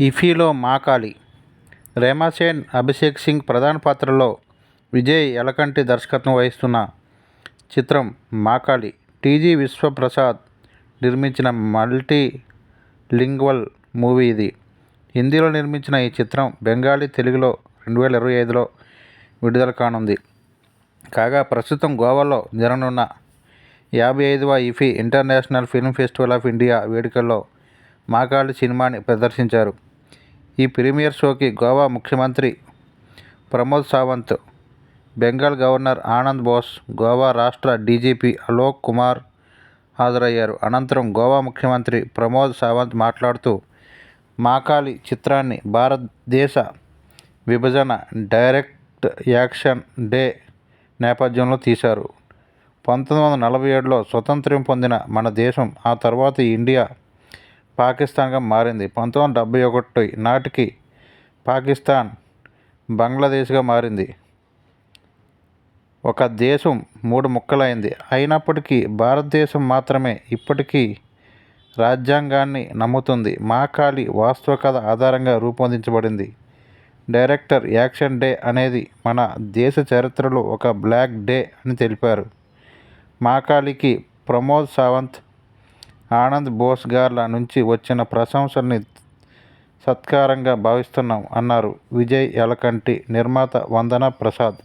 ఇఫీలో మాకాలి, రేమాసేన్, అభిషేక్ సింగ్ ప్రధాన పాత్రల్లో విజయ్ యలకంటి దర్శకత్వం వహిస్తున్న చిత్రం మాకాలి. టీజీ విశ్వప్రసాద్ నిర్మించిన మల్టీ లింగ్వల్ మూవీ ఇది. హిందీలో నిర్మించిన ఈ చిత్రం బెంగాలీ, తెలుగులో 2025లో విడుదల కానుంది. కాగా ప్రస్తుతం గోవాలో జరగనున్న 55వ IFFI international film festival of India వేడుకల్లో మాకాలి సినిమాని ప్రదర్శించారు. ఈ ప్రీమియర్ షోకి గోవా ముఖ్యమంత్రి ప్రమోద్ సావంత్, బెంగాల్ గవర్నర్ ఆనంద్ బోస్, గోవా రాష్ట్ర డీజీపీ అలోక్ కుమార్ హాజరయ్యారు. అనంతరం గోవా ముఖ్యమంత్రి ప్రమోద్ సావంత్ మాట్లాడుతూ మాకాలి చిత్రాన్ని భారతదేశ విభజన డైరెక్ట్ యాక్షన్ డే నేపథ్యంలో తీశారు. 1947లో స్వతంత్రం పొందిన మన దేశం ఆ తర్వాత ఇండియా, పాకిస్తాన్గా మారింది. 1971 నాటికి పాకిస్తాన్ బంగ్లాదేశ్గా మారింది. ఒక దేశం 3 ముక్కలైంది. అయినప్పటికీ భారతదేశం మాత్రమే ఇప్పటికీ రాజ్యాంగాన్ని నమ్ముతుంది. మాకాలి వాస్తవ కథ ఆధారంగా రూపొందించబడింది. డైరెక్టర్ యాక్షన్ డే అనేది మన దేశ చరిత్రలో ఒక బ్లాక్ డే అని తెలిపారు. మాకాలికి ప్రమోద్ సావంత్, ఆనంద్ బోస్ గార్ల నుంచి వచ్చిన ప్రశంసల్ని సత్కారంగా భావిస్తున్నాం అన్నారు విజయ్ యలకంటి నిర్మాత వందన ప్రసాద్.